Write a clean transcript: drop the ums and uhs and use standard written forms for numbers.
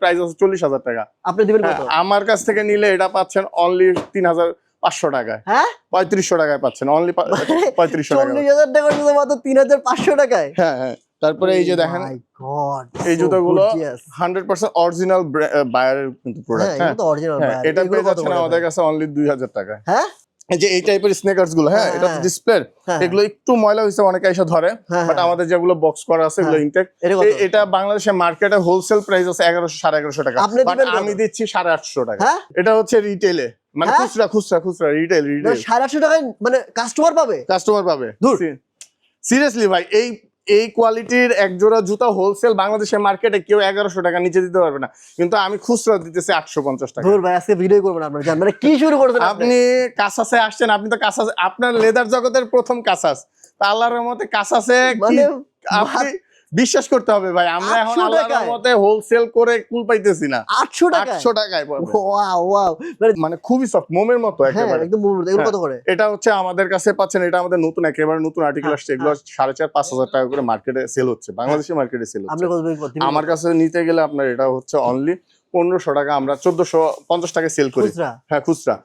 Price আছে 40,000 টাকা। আপনি দিবেন কত? আমার কাছ থেকে নিলে এটা পাচ্ছেন অনলি 3,500 টাকায়। হ্যাঁ 3500 টাকায় পাচ্ছেন, অনলি 3500 টাকা। 40,000 টাকা শুধু মাত্র 3,500 টাকায়। হ্যাঁ। তারপরে এই যে দেখেন মাই গড, এই জুতাগুলো 100% অরিজিনাল বায়ারের কিন্তু প্রোডাক্ট। হ্যাঁ এটা তো অরিজিনাল হ্যাঁ, এটা পেয়ে যাচ্ছেন আমাদের কাছে অনলি 2,000 টাকায়। হ্যাঁ এই যে এই টাইপের স্নেকার্স গুলো, হ্যাঁ এটা তো ডিসপ্লে, এগুলো একটু ময়লা হয়েছে, অনেকে এসে ধরে, বাট আমাদের যেগুলো বক্স করা আছে এগুলো ইনটেক। এটা বাংলাদেশে মার্কেটে হোলসেল প্রাইস আছে 1100 1150 টাকা, বাট আমি দিচ্ছি 850 টাকা। এটা হচ্ছে রিটেলে, মানে খুচরা রিটেল 850 টাকায় মানে কাস্টমার পাবে। সিরিয়াসলি ভাই, এই কোয়ালিটির এক জোড়া জুতা হোলসেল বাংলাদেশের মার্কেটে কেউ 1100 টাকা নিচে দিতে পারবে না, কিন্তু আমি খুচরা দিতেছি 850 টাকা। ধুর ভাই, আজকে ভিডিও করবেন আপনারা, জান মানে কি শুরু করছেন আপনি কাসাসে আসছেন, আপনি তো কাসাস, আপনার লেদার জগতের প্রথম কাসাস, তা আল্লাহর রহমতে কাসাসে মানে আপনি বিশ্বাস করতে হবে ভাই, আমরা এখন আল্লাহর রহমতে হোলসেল করে কুল পাইতেছি না। 800 টাকায় পাবেন। ওয়াও, মানে খুবই সফট, মোমের মতো একেবারে একদম মুভমেন্ট। এগুলো কত করে? এটা হচ্ছে আমাদের কাছে পাচ্ছেন, এটা আমাদের নতুন একেবারে নতুন আর্টিকেল আসছে, এগুলো 4,500-5,000 টাকা করে মার্কেটে সেল হচ্ছে, বাংলাদেশি মার্কেটে সেল আপনি হচ্ছে। কত দিবেন? আমার কাছে নিতে গেলে আপনার এটা হচ্ছে অনলি 1500 টাকা, আমরা 1450 টাকা সেল করি। হ্যাঁ খুচরা।